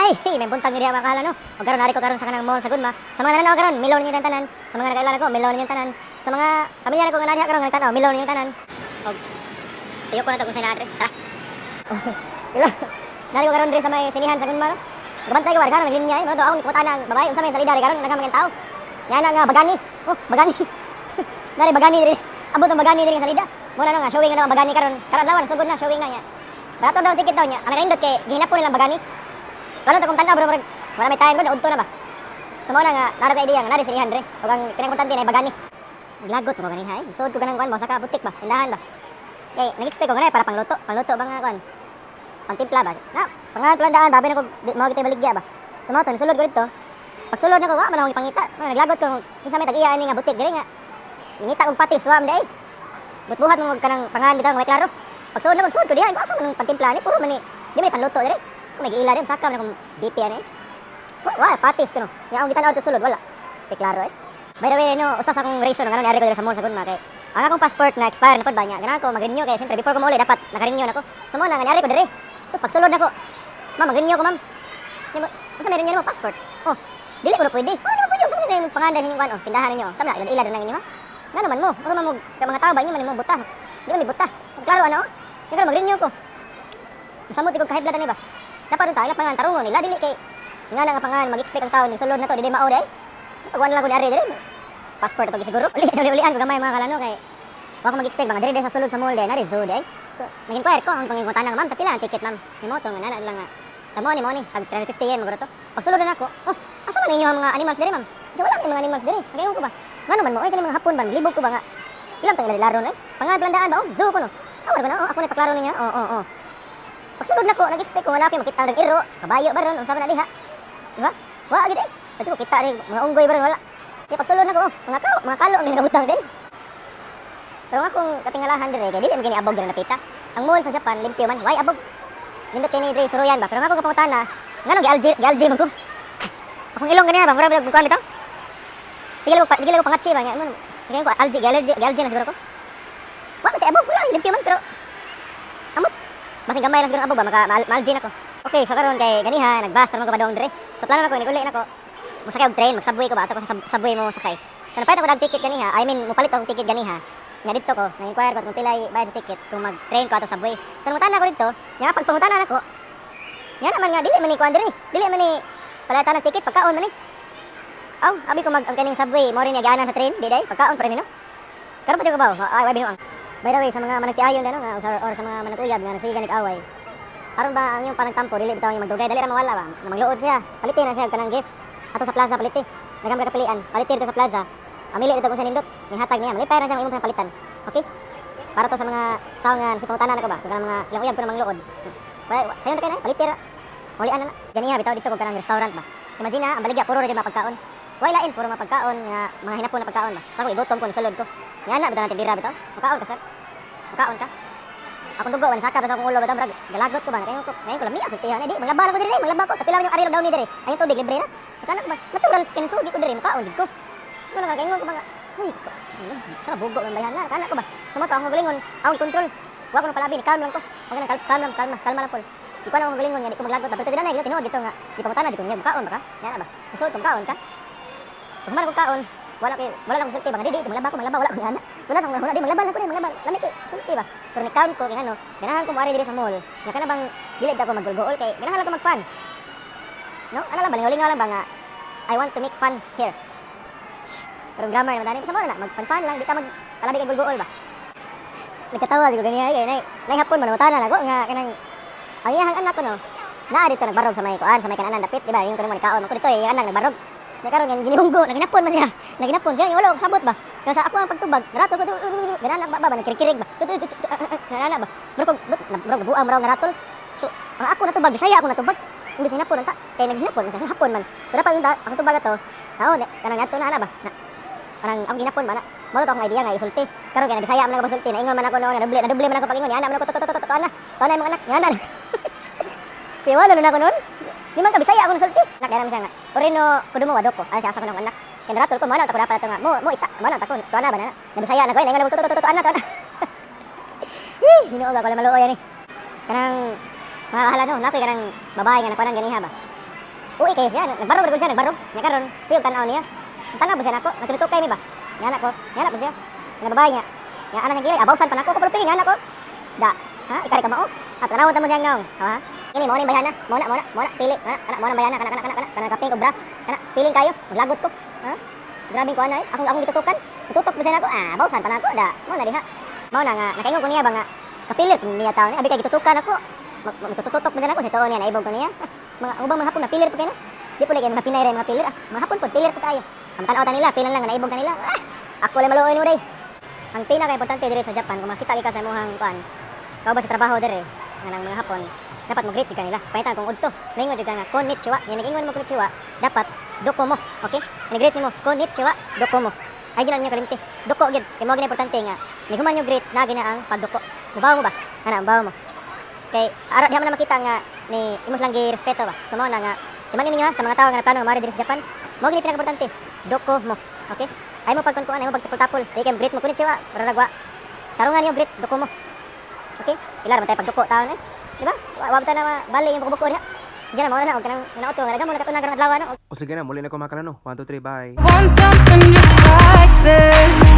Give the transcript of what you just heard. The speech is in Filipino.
Ay, may buntag ni diha makala no. Og karon ari ko karon sa kanang mall sa Gunma. Sa mga nananaw karon, milaw ninyo tanan. Sa mga nagkailan ko, milaw ninyo tanan. Sa mga pamilya ko nga nadiha karon nagtanaw, milaw ninyo tanan. Og tuyo ko na to kung sa naadre. Tara. Ila. Nari ko karon diri sa may sinihan sa Gunma no. Gabantay ko karon linya ay mo to akong kuta nang babae unsa may salida ri karon nagamang tao. Yan nga bagani. Oh, bagani. Nari bagani diri. Abot ang bagani diri sa salida. Mo na nga showing na bagani karon. Karon lawan sugod na showing na nya. Barato daw ticket daw niya. Ang nindot kay gihinapon nilang bagani. Karon ta kung tanda bro wala may time ko na udto na ba. Sumo na nga naro ka idea nga nari sinihan diri. Ug ang pinakimportante na bagani. Naglagot mo gani hay. Suod ko ganang kuan mo saka butik ba. Tindahan ba. Kay nag-expect ko ganay para pangluto. Pangluto ba nga kuan. Pangtimpla ba. Na, pangalan babi na ko mao kitay baligya ba. Sumo to sulod ko dito. Pag sulod nako wa man akong ipangita. Naglagot ko kinsa may tag-iya ani nga butik diri nga. Ngita og patis wa man day. Butbuhat mo kanang pangalan bitaw nga klaro. Pag sulod na ko diha ko asa man pangtimpla ni puro man ni di may panluto diri. May giila din saka man akong BP ani. Wa patis kuno. Ya ang gitan-aw to sulod wala. Kay klaro eh. By the way no, usa sa akong reason nga ari ko diri sa mall sa Gunma kay ang akong passport na expire na pod ba nya. Ganahan ko mag-renew kay siyempre before ko mo dapat naka-renew nako. Sumo na nga ari ko diri. So pag sulod nako, ma'am mag-renew ko ma'am. Unsa may renew mo passport? Oh, dili ko na pwede. Ano mo pwede sa yung pangalan ninyo kan oh, tindahan ninyo. Sama na ila lang ninyo ha. Ngano man mo, ano man mo mga tao ba inyo man mo buta. Di man buta. Klaro ano? Di ka mag-renew ko. Samot ko kahibla ni ba. Dapat dun tayo pangan tarungon nila dili kay nga nga pangan mag-expect ang taon ni sulod na to di mao day. Pagwan lang ko ni ari diri. Passport to siguro. Uli-ulian ko gamay mga kalano kay wa ko mag-expect mga diri sa sulod sa mall day na ri zoo day. So, nag-inquire ko ang pangingutan ng ma'am, tapila ang ticket ma'am. Ni mo to nga na lang nga. Tamo ni mo ni tag 350 yen maguro to. Pag sulod na ako, oh, asa man inyo mga animals diri ma'am? Di wala may mga animals diri. Kagayon ko ba? Ngano man mo oy kani mga hapon ban libog ko ba nga. Ilang tang laro no? Pangan blandaan ba oh? Zoo ko no. Awar ko na oh, ako ni paklaro niya. Oh. Pag sulod na ko, nag-expect ko wala kay makita ang iro, kabayo ba ron unsa man na diha. Di ba? Wa gid eh. Pati ko kita rin mga unggoy ba ron wala. Kaya pag sulod na ko, oh, mga kalo ang ginagabutang din. Pero nga kung katingalahan dire kay dili man kini abog diri napita. Ang mall sa Japan limpyo man, why abog? Nindot kini dire suruyan ba. Pero nga ko kapangutana, ngano gi-algae man ko. Akong ilong ganina ba, mura ba kuan bitaw? Tigil ko pangatsi ba nya. Ngayon ko algae na siguro ko. Wa man tay abog, wala limpyo man pero amot. Basig gamay lang siguro abog ba maalgae na ko. Okay, so karon kay ganiha nagbas naman ko padong dire. So plano na ko uli na ko. Masakay og train, magsubway ko ba ato ko sa subway mo sakay. So napayat ako dag ticket ganiha. I mean, mupalit ako ticket ganiha. Nga dito ko, nag-inquire ko kung pilay bayad sa ticket kung mag-train ko ato subway. So nangutan ako dito, nga pag pangutan ako. Nga naman nga dili man ni kuan diri. Dili man ni palatan ng ticket pagkaon man ni. Aw, abi ko ang kaning subway, mo rin niya sa train, di day pagkaon pa rin no. Karon pa jud ko ba? Ay, binuang. By the way, sa mga managtiayon dano nga or sa mga managuyab nga nasigan nag-away. Aron ba ang yung parang tampo dili bitaw yung magdugay dali ra mawala ba. Na magluod siya. Palitin na siya kanang gift ato sa plaza paliti. Nagam ka kapilian, palitin dito sa plaza. Amili dito kung sa nindot, nihatag niya. Malipay na siya imong palitan. Okay? Para to sa mga tao nga sipangutanan ako ba, sa mga ilang uyab ko na mangluod. Sayon na kayo na, palitira. Hulian na. Ganiha bitaw dito kung kanang restaurant ba. Imagine na, ang baligya puro ra jud mapagkaon. Way lain puro mapagkaon nga mga hinapon na pagkaon ba. Ako ibutom ko ni sulod ko. Yan na bitaw natin dira bitaw. Makaon ka sir. Makaon ka. Akong dugo man saka basta akong ulo bitaw brag. Galagot ko ba ngayon ko lami ako tiyan. Di maglaba na ko diri, maglaba ko. Katilaw yung arilo daw ni diri. Ayun tubig libre na. Kana ba? Natural kinsugi ko diri makaon jud ko. Ano nga kaingon ko ba? Uy, sa bugo lang bayan na. Kana ko ba? Sumato ako galingon. Ako i-control. Wa ko nang palabi, calm lang ko. Wag na kalma lang pol. Di ko na ako galingon nga di ko maglagot. Pero tinanay ko tinuod dito nga. Di pangutana di ko niya kaon ba ka? Yan ba? Kusod kung kaon ka. Kung man ko kaon, wala lang sulti ba? Di maglaba wala ko ana. Wala di maglaba ko di maglaba. Lami kay sulti ba? Pero ni kaon ko kay ano, ganahan ko moari diri sa mall. Nga kana bang dili ako magulgool kay ganahan lang ko mag-fun. No? Ano lang balingaw lang ba nga I want to make fun here. Pero grammar naman dani sa mo na mag-fun lang di ka magpalabi kay gulgool ba. Nagkatawa jud ganiya kay nay hapon man utana nako nga kanang ang iyang anak ko no. Naa dito nagbarog sa may kuan, sa may kananan dapit, di ba? Yung kanang kaon ko dito, yung anak nagbarog. Nya karon yan ginihunggo, naginapon man siya. Naginapon siya, wala og sabot ba. Kaya sa ako ang pagtubag, rato ko ganana ba nagkirikirig ba. Ganana ba. Bro buang maraw nga ratol. So, ang ako natubag, Bisaya ako natubag. Imbis hinapon ta, kay naghinapon sa hapon man. Pero pag ang tubag ato, kanang ato na ana ba. Parang ang ginapon ba na. Mo to akong idea nga isulti. Karon kay Bisaya man ako sulti, naingon man ako noon, na doble man ako pagingon, yana man ako to ana. Ana mga anak, yana. Kaya wala na ako noon. Di man ka Bisaya ako sulti. Nakdaram siya nga. Orino kudu mo wadok ko. Ay siya asa ko ng anak. Kaya naratol ko man ako dapat nga. Mo ita, man ako to ana ba na. Na Bisaya na ko, naingon ako to ana. Hinuog ako lang maluoy ani. Kanang Hala no, nakoy kanang babae nga nakuanan ganiha ba. Uy kayo siya, nagbarog ra gud siya, nagbarog. Nya karon, siyog tan-aw niya. Tanaw ba siya nako? Nagtutukay mi ba? Nya anak ko, siya. Nga babae niya. Nya anak niya gilay, abawsan pa nako ko pero tingin anak ko. Da, ha? Ikari ka mao? At tanawon ta mo siya ngaw. Ha? Ini mo ni bayana, mo na pili, anak mo na bayana kana kaping obra. Kana piling kayo, maglagot ko. Ha? Grabing ko anay, akong gitutukan. Tutok mo siya nako. Ah, abawsan pa nako da. Mo na diha. Mao na nga nakaingon ko niya ba nga kapilit niya taon ni abi kay gitutukan ako. Magtututok mo siya nako sa taon niya naibog ko niya. Mga ubang mga hapon na pilir pa kayo. Di po lagi mga Pinay rin mga pilir. Mga hapon po pilir pa tayo. Ang tanaw ta nila, pilan lang nga naibog ta nila. Ako Lay Maluoy no day. Ang pinaka-importante dire sa Japan kung makita ka sa imong kuan. Kauban sa trabaho dire nga nang mga hapon, dapat mo greet kanila. Paitan kung udto. Ningon jud nga konnichiwa. Yan nag-ingon mo konnichiwa, dapat doko mo. Okay? Ni-greet mo konnichiwa, doko mo. Ay gina niya kalimti. Doko gid. Kay mo gina importante nga. Ni human yung greet na gina ang pagdoko. Mubaw mo ba? Ana, mubaw mo. Kay ara diha man makita nga ni imos lang gi respeto ba. Sumo na nga siman ninyo ha sa mga tawo nga nagplano mari diri sa Japan. Mo gini pinaka-importante. Doko mo. Okay? Ay mo pagkunkuan, ay mo pagtapol-tapol. Di kay greet mo konnichiwa, raragwa. Tarungan niyo greet, doko mo. Okay? Ilar man tayo pagduko taon eh. Di ba? Wag ta na bali yung buko-buko diha. Diyan na mo na og kanang nauto nga mo nakatunag karong adlaw no. O sige na, muli na ko makalano. 1, 2, 3, bye. Want something just like this.